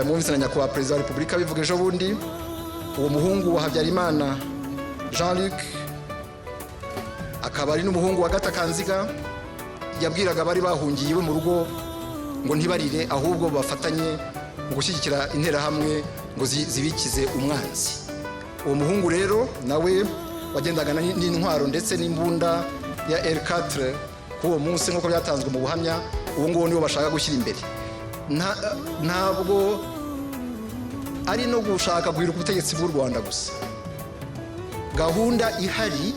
mwumvise na nyakubahwa Perezida wa Repubulika bivuga ejo bundi, uwo muhungu wa Habyarimana Jean-Luc akaba ari n'umuhungu wa Gata Kanziga, yabwiraga bari bahungiye iwe mu rugo ngo ntibarire ahubwo bafatanye mu gushyigikira interahamwe ngo zibikize umwanzi. Uwo muhungu rero nawe wagendaga n'intwaro ndetse n'imbunda ya R4 kuwo munsi nk'uko byatanzwe mu buhamya, ubu ngubu nibo bashaka gushyira imbere. Ntabwo ari no gushaka guhirika ubutegetsi bw'u Rwanda gusa. Gahunda ihari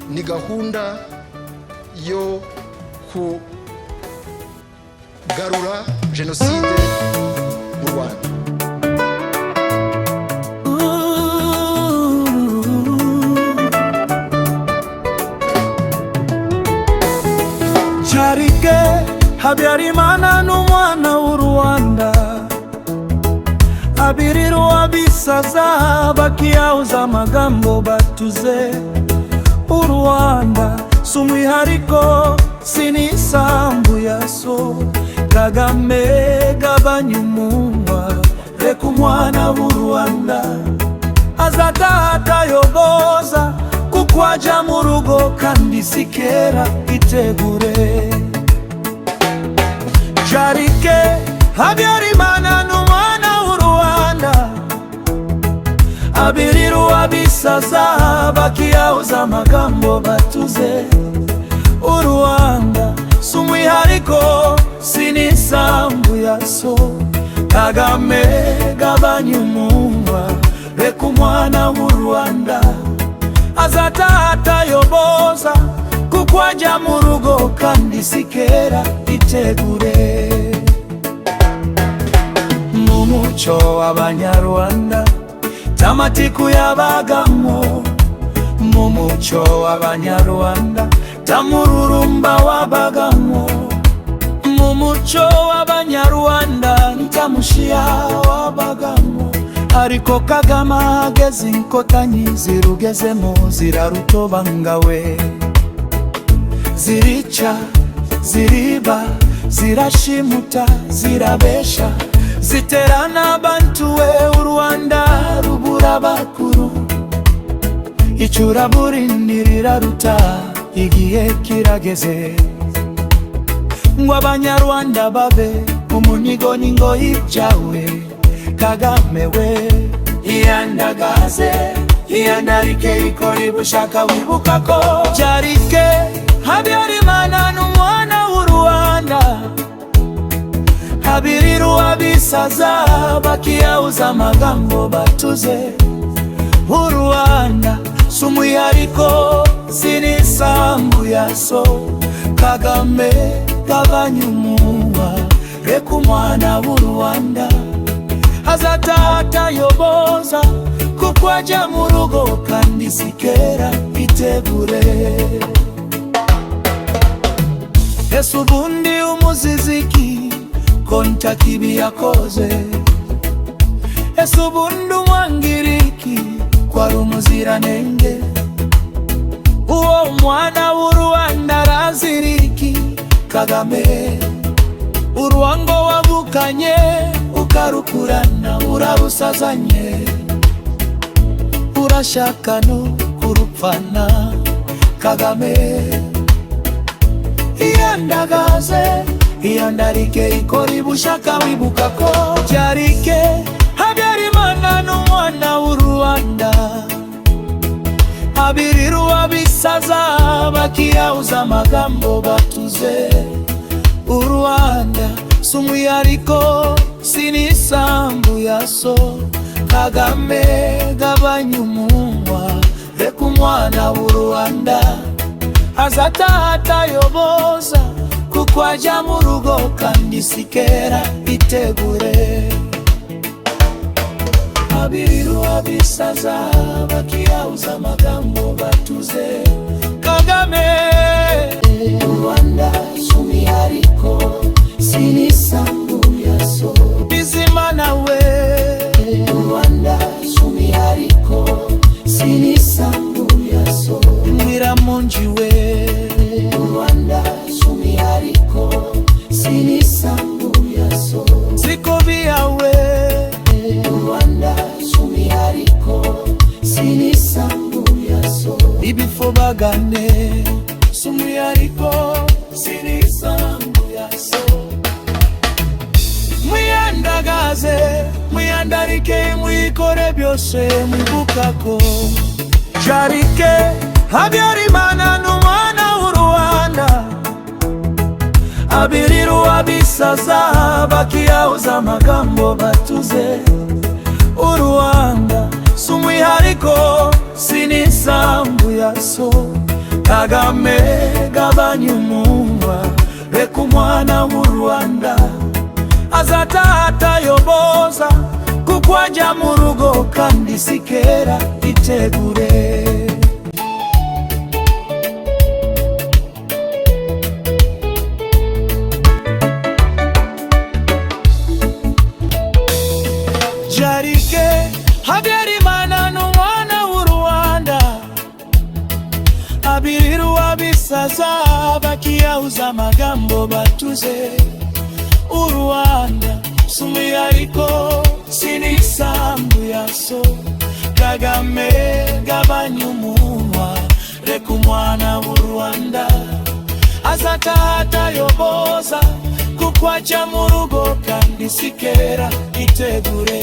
ni gahunda yo kugarura jenoside mu Rwanda. Charike Habyarimana n'umwana w'u Rwanda, abiriru abisaza bakiyahuza amagambo batuze. U Rwanda sumwihariko sinisambu yaso, Kagame gabanya umunwa, reka umwana w'u Rwanda azatayoboza, kuko ajya mu rugo kandi sikera itegure. Charike Habyarimana n'umwana w'u Rwanda, abiriru abisaza bakiyahuza amagambo batuze. U Rwanda sumwihariko sinisambu yaso, Kagame gabanya umunwa, reka umwana w'u Rwanda azatayoboza, kuko ajya mu rugo kandi sikera itegure. Mu muco w'Abanyarwanda tamatiku yabagamo, mu muco w'Abanyarwanda tamururumba wabagamo, mu muco w'Abanyarwanda ntamushiya wabagamo. Ariko Kagame ageze inkotanyi zirugezemo zirarutobangawe, zirica ziriba zirashimuta zirabesha, ziterana abantu we. U Rwanda rubura bakuru, icuraburindi riraruta, igihe kirageze ngo Abanyarwanda babe umunyigonyigo y'ibyawe. Kagame we iyandagaze, iyandarike ikora ibushaka wibuka ko Charike Habyarimana n'umwana w'u Rwanda, abiriru abisaza bakiyahuza amagambo batuze. U Rwanda sumwihariko sinisambu yaso, Kagame gabanya umunwa, reka umwana w'u Rwanda azatayoboza, kuko ajya mu rugo kandi sikera itegure. Ese ubundi umuziziki ko ntakibi yakoze? Ese ubundi umwangiriki ko ari umuziranenge? Uwo mwana w'u Rwanda araziriki? Kagame urwango wavukanye ukarukurana urarusazanye, urashaka no kurupfana. Kagame iyandagaze, iyandarike ikora ibushaka wibuka ko Charike Habyarimana n'umwana w'u Rwanda, abiriru abisaza bakiyahuza amagambo batuze. U Rwanda sumwihariko sinisambu yaso, Kagame gabanya umunwa, reka umwana w'u Rwanda azatayoboza, kuko ajya mu rugo kandi sikera itegure. Abiriru abisaza bakiyahuza amagambo batuze. Kagame U Rwanda sumwihariko sinisambu yaso, Bizimana we. U Rwanda sumwihariko sinisambu yaso, Mwiramonji we. U Rwanda sumwihariko sinisambu yaso, Zikobia we. twihangane sumi ariko sinisambu yaso mwiyandagaze mwiyandarike mwikore byose mwibukako Jarike Habyarimana n'umwana w'u Rwanda abiriru abisaza bakiyahuza amagambo batuze u Rwanda sumwihariko sinisambu yaso Kagame gabanya umunwa reka umwana w'u Rwanda azatayoboza kuko ajya mu rugo kandi sikera itegure Jarike Habyarimana n'umwana w'u Rwanda abiriru abisaza bakiyahuza amagambo batuze u Rwanda sumi ariko sinisambu yaso Kagame gabanya umunwa reka umwana w'u Rwanda azatayoboza kuko ajya mu rugo kandi sikera itegure